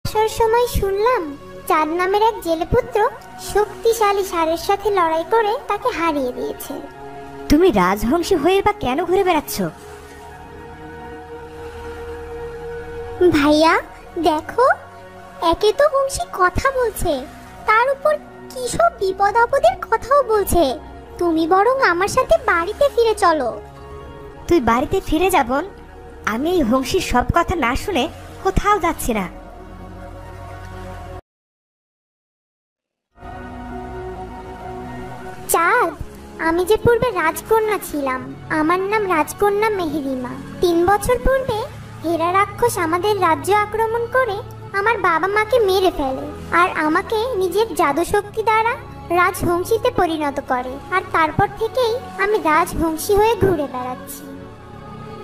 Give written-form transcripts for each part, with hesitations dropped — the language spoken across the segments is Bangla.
আসার সময় শুনলাম চাঁদ নামের এক জেলেপুত্র শক্তিশালী ষাঁড়ের সাথে লড়াই করে তাকে হারিয়ে দিয়েছে। তুমি রাজহংসী হয়ে বা কেন ঘুরে বেড়াচ্ছ? ভাইয়া দেখো, একে তো বংশী কথা বলছে, তার উপর কি সব বিপদ আপদের কথাও বলছে। তুমি বরং আমার সাথে বাড়িতে ফিরে চলো। তুই বাড়িতে ফিরে যাব? আমি এই হংসীর সব কথা না শুনে কোথাও যাচ্ছি না। চাঁদ, আমি যে পূর্বে রাজকন্যা ছিলাম, আমার নাম রাজকন্যা মেহেরিমা। 3 বছর পূর্বে হেরা রাক্ষস আমাদের রাজ্য আক্রমণ করে আমার বাবা মাকে মেরে ফেলে আর আমাকে নিজের জাদু শক্তি দ্বারা রাজহংসীতে পরিণত করে। আর তারপর থেকেই আমি রাজহংসী হয়ে ঘুরে বেড়াচ্ছি।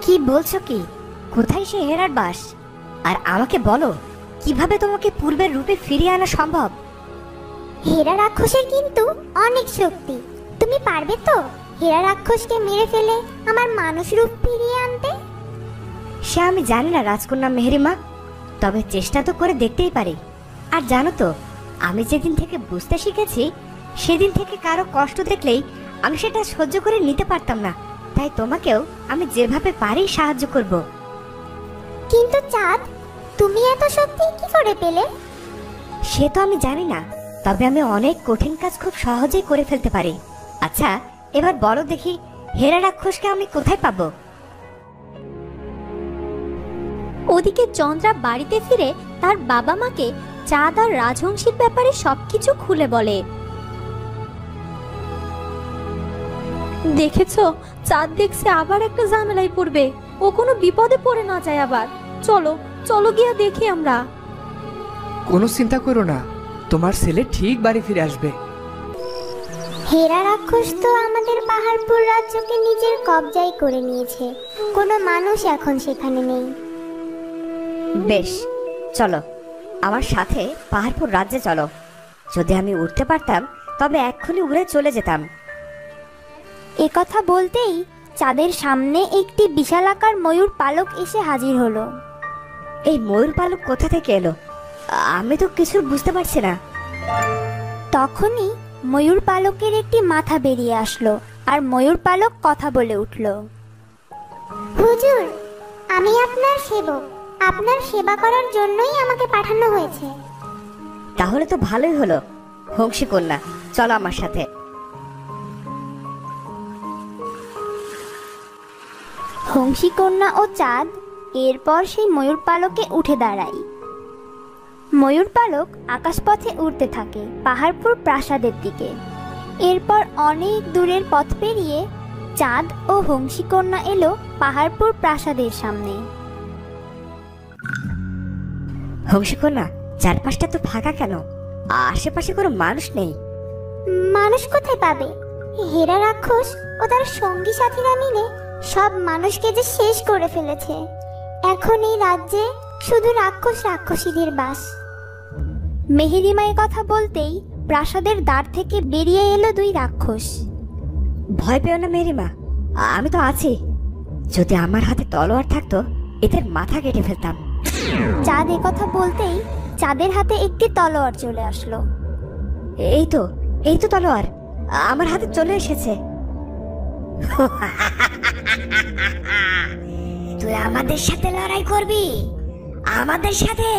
কি বলছো কি? কোথায় সে হেরার বাস? আর আমাকে বলো, কিভাবে তোমাকে পূর্বের রূপে ফিরিয়ে আনা সম্ভব? হেরা রাক্ষসের কিন্তু অনেক শক্তি। তুমি পারবে তো হেরা রাক্ষসকে মেরে ফেলে আমার মানুষ রূপ ফিরিয়ে আনতে? সে আমি জানি না রাজকন্যা মেহেরিমা, তবে চেষ্টা তো করে দেখতেই পারি। আর জানো তো, আমি যেদিন থেকে বুঝতে শিখেছি সেদিন থেকে কারো কষ্ট দেখলেই আমি সেটা সহ্য করে নিতে পারতাম না। তাই তোমাকেও আমি যেভাবে পারি সাহায্য করব। কিন্তু চাঁদ, তুমি এত শক্তি কি করে পেলে? সে তো আমি জানি না, তবে আমি অনেক কঠিন কাজ খুব সহজেই করে ফেলতে পারি। আচ্ছা, এবার বলো দেখি, হেরা রাক্ষসকে আমি কোথায় পাবো? ওদিকে চন্দ্রা বাড়িতে ফিরে তার বাবা মাকে চাঁদ আর রাজহংসীর ব্যাপারে সবকিছু খুলে বলে। দেখেছো, চাঁদ দেখছে আবার একটা ঝামেলায় পড়বে। ও কোনো বিপদে পড়ে না যায় আবার। চলো চলো গিয়ে দেখি আমরা। কোনো চিন্তা করো না, তোমার ছেলে ঠিক বাড়ি ফিরে আসবে। হেরা রাক্ষস তো আমাদের পাহাড়পুর রাজ্যকে নিজের কবজায় করে নিয়েছে। কোনো মানুষ এখন সেখানে নেই। বেশ, চলো আমার সাথে পাহাড়পুর রাজ্যে চলো। যদি আমি উঠতে পারতাম তবে এক্ষুনি উড়ে চলে যেতাম। একথা বলতেই চাঁদের সামনে একটি বিশালাকার ময়ূর পালক এসে হাজির হলো। এই ময়ূর পালক কোথা থেকে এলো? আমি তো কিছু বুঝতে পারছি না। তখনই ময়ূর পালকের একটি মাথা বেরিয়ে আসলো আর ময়ূর পালক কথা বলে উঠল। হুজুর, আমি আপনার সেবক। আপনার সেবা করার জন্যই আমাকে পাঠানো হয়েছে। তাহলে তো ভালোই হলো। হংসী কন্যা, চলো আমার সাথে। হংসী কন্যা ও চাঁদ এরপর সেই ময়ূর পালকে উঠে দাঁড়ায়। ময়ূর পালক আকাশপথে উড়তে থাকে পাহাড়পুর প্রাসাদের দিকে। এরপর অনেক দূরের পথ পেরিয়ে চাঁদ ও হংসী কন্যা এলো পাহাড়পুর প্রাসাদের সামনে। হংসী কন্যা, চারপাশটা তো ফাঁকা কেন? আশেপাশে কোনো মানুষ নেই। মানুষ কোথায় পাবে? হেরা রাক্ষস ও তার সঙ্গী সাথীরা মিলে সব মানুষকে যে শেষ করে ফেলেছে। এখন এই রাজ্যে শুধু রাক্ষস রাক্ষসীদের বাস। মেহেরিমায় কথা বলতেই প্রাসাদের দ্বার থেকে বেরিয়ে এলো 2 রাক্ষস। ভয় পেও না মেহেরিমা, আমি তো আছি। যদি আমার হাতে তলোয়ার থাকতো এদের মাথা কেটে ফেলতাম। চাঁদ কথা বলতেই চাঁদের হাতে একটি তলোয়ার চলে আসলো। এই তো তলোয়ার আমার হাতে চলে এসেছে। তুই আমাদের সাথে লড়াই করবি? আমাদের সাথে?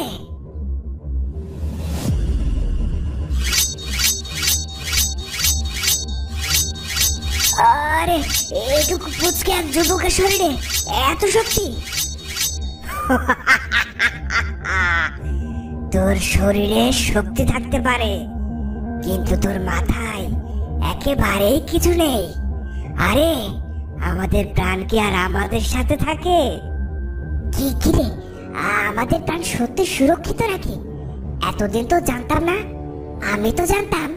আরে, এইটুকু পুচকে এক যুবকের শরীরে এত শক্তি? তোর শরীরে শক্তি থাকতে পারে, কিন্তু তোর মাথায় একেবারেই কিছু নেই। আরে, আমাদের প্রাণ কি আর আমাদের সাথে থাকে? কি রে, আমাদের প্রাণ সত্যি সুরক্ষিত নাকি? এতদিন তো জানতাম না। আমি তো জানতাম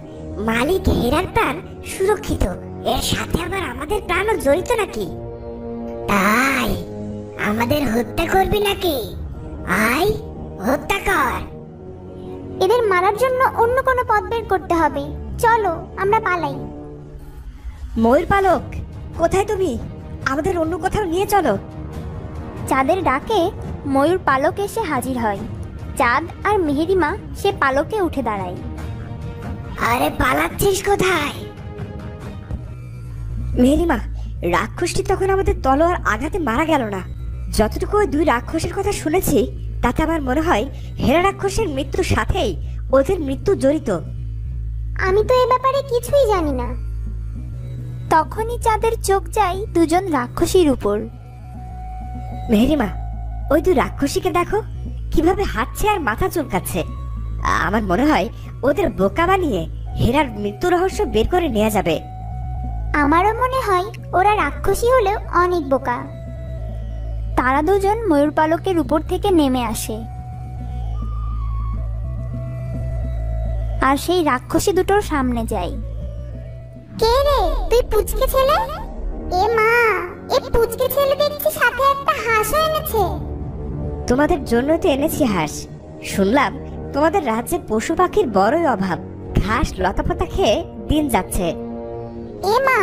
মালিক হেরার প্রাণ সুরক্ষিত, এর সাথে আবার আমাদের প্রাণও জড়িত নাকি? তাই আমাদের হত্যা করবি নাকি? আয়, হত্যা কর। এদের মারার জন্য অন্য কোনো পথ বের করতে হবে। চলো আমরা পালাই। ময়ূর পালক, কোথায় তুমি? আমাদের অন্য কোথাও নিয়ে চলো। চাঁদের ডাকে ময়ূর পালক এসে হাজির হয়। চাঁদ আর মেহেরিমা সে পালকে উঠে দাঁড়ায়। আরে পালাচ্ছিস কোথায়? মেহেরিমা, রাক্ষসটি তখন আমাদের তলোয়ার আঘাতে মারা গেল না। যতটুকু ওই দুই রাক্ষসের কথা শুনেছি তাতে আমার মনে হয় হেরা রাক্ষসের মৃত্যুর সাথেই ওদের মৃত্যু জড়িত। আমি তো এ ব্যাপারে কিছুই জানি না। তখনই চাঁদের চোখ যায় দুজন রাক্ষসীর উপর। মেহেরিমা, ওই দুই রাক্ষসীকে দেখো কিভাবে হাঁটছে আর মাথা চুলকাচ্ছে। আমার মনে হয় ওদের বোকা বানিয়ে হেরার মৃত্যু রহস্য বের করে নেওয়া যাবে। আমারও মনে হয় ওরা রাক্ষসী হলেও অনেক বোকা। তারা দুজন ময়ূর পালকের উপর থেকে নেমে আসে আর সেই রাক্ষসী দুটোর সামনে যায়। কে রে তুই, পুচকে ছেলে? এ মা, এ পুচকে ছেলে দেখছি সাথে একটা হাঁসও এনেছে। তোমাদের জন্য তো এনেছি হাঁস। শুনলাম তোমাদের রাজ্যে পশু পাখির বড়ই অভাব, ঘাস লতাপাতা খেয়ে দিন যাচ্ছে। এ মা,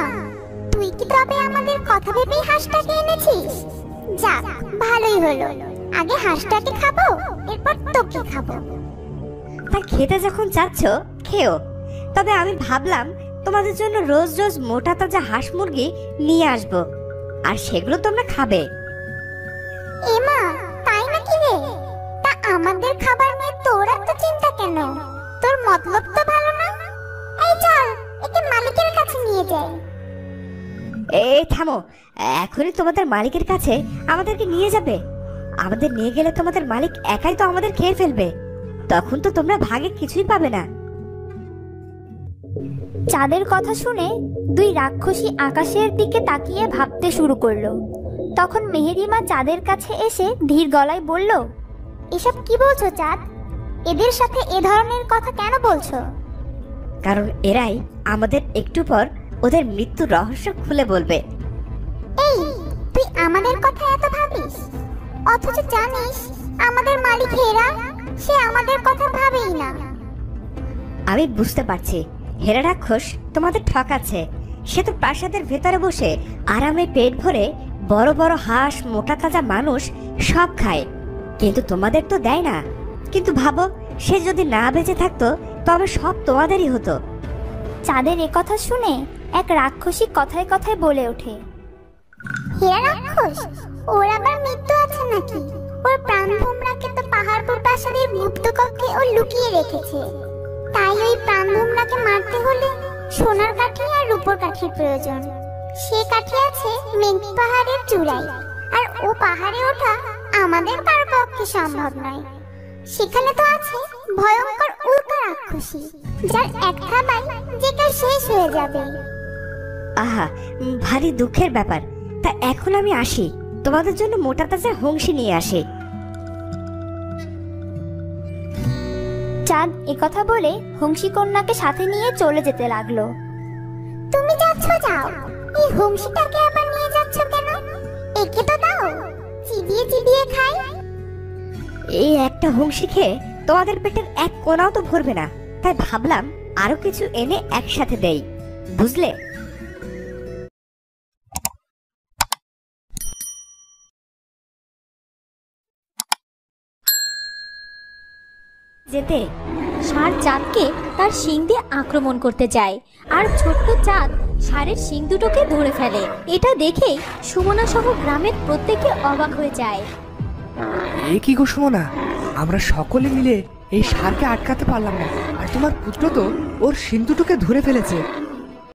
তুই কি তবে আমাদের কথা ভেবেই হাঁসটাকে এনেছিস? যাক, ভালোই হলো। আগে হাঁসটাকে খাবো, এরপর তোকে খাবো। তা খেতে যখন চাচ্ছ খেও, তবে আমি ভাবলাম তোমাদের জন্য রোজ রোজ মোটা তাজা হাঁস মুরগি নিয়ে আসবো, আর সেগুলো তোমরা খাবে। এ মা, তাই নাকি রে? তা আমাদের খাবার নিয়ে তোর এত চিন্তা কেন? তোর মতলব তো ভালো না। এই চল, একে মালিকের কাছে নিয়ে যাই। এই থামো, এখনই তোমাদের মালিকের কাছে আমাদেরকে নিয়ে যাবে? আমাদের নিয়ে গেলে তোমাদের মালিক একাই তো আমাদের খেয়ে ফেলবে, তখন তো তোমরা ভাগে কিছুই পাবে না। চাঁদের কথা শুনে দুই রাক্ষসী আকাশের দিকে তাকিয়ে ভাবতে শুরু করলো। তখন মেহেরিমা চাঁদের কাছে এসে ধীর গলায় বলল, এসব কি বলছো চাঁদ? এদের সাথে এ ধরনের কথা কেন বলছো? কারণ এরাই আমাদের একটু পর ওদের মৃত্যুর রহস্য খুলে বলবে। এই, তুই আমাদের কথা এত ভাবিস, অথচ জানিস আমাদের মালিক হেরা, সে আমাদের কথা ভাবেই না। আমি বুঝতে পারছি হেরা রাক্ষস তোমাদের ঠকাচ্ছে। সে তো প্রাসাদের ভেতরে বসে আরামে পেট ভরে বড় বড় হাঁস, মোটা তাজা মানুষ সব খায়, কিন্তু তোমাদের তো দেয় না। কিন্তু ভাবো, সে যদি না বেঁচে থাকতো তবে সব তোমাদেরই হতো। চাঁদের কথা শুনে এক রাক্ষসী কথায় কথায় বলে ওঠে, হেরা রাক্ষস, ওর আবার মৃত্যু আছে নাকি? ওর প্রাণভোমরাকে তো পাহাড়পুর প্রাসাদের গুপ্ত কক্ষে ও লুকিয়ে রেখেছে। তাই ওই প্রাণভোমরাকে মারতে হলে সোনার কাঠি আর রূপোর কাঠির প্রয়োজন। সে কাঠি আছে মেঘ পাহাড়ের চূড়ায়, আর ও পাহাড়ে ওঠা আমাদের কারো পক্ষে সম্ভব নয়। সেখানে তো আছে ভয়ঙ্কর উল্কা রাক্ষসী, যার এক থাবায় যে কেউ শেষ হয়ে যাবে। আহা, ভারী দুঃখের ব্যাপার। তা এখন আমি আসি, তোমাদের জন্য মোটা তাজা হংসী নিয়ে আসি। চাঁদ একথা বলে হংসী কন্যাকে সাথে নিয়ে চলে যেতে লাগলো। তুমি যাচ্ছ যাও, এই হংসীটাকে আবার নিয়ে যাচ্ছ কেন? একে তো দাও, চিবিয়ে চিবিয়ে খাই। এই একটা হংসী খেয়ে তোমাদের পেটের এক কোনাও তো ভরবে না, তাই ভাবলাম আরো কিছু এনে একসাথে দেই, বুঝলে? যেতে ষাঁড় চাঁদকে তার শিং দিয়ে আক্রমণ করতে যায়, আর ছোট্ট চাঁদ ষাঁড়ের শিং দুটোকে ধরে ফেলে। এটা দেখেই সুমনা সহ গ্রামের প্রত্যেকে অবাক হয়ে যায়। এ কি গো সুমনা, আমরা সকলে মিলে এই ষাঁড়কে আটকাতে পারলাম না, আর তোমার পুত্র তো ওর শিং দুটোকে ধরে ফেলেছে।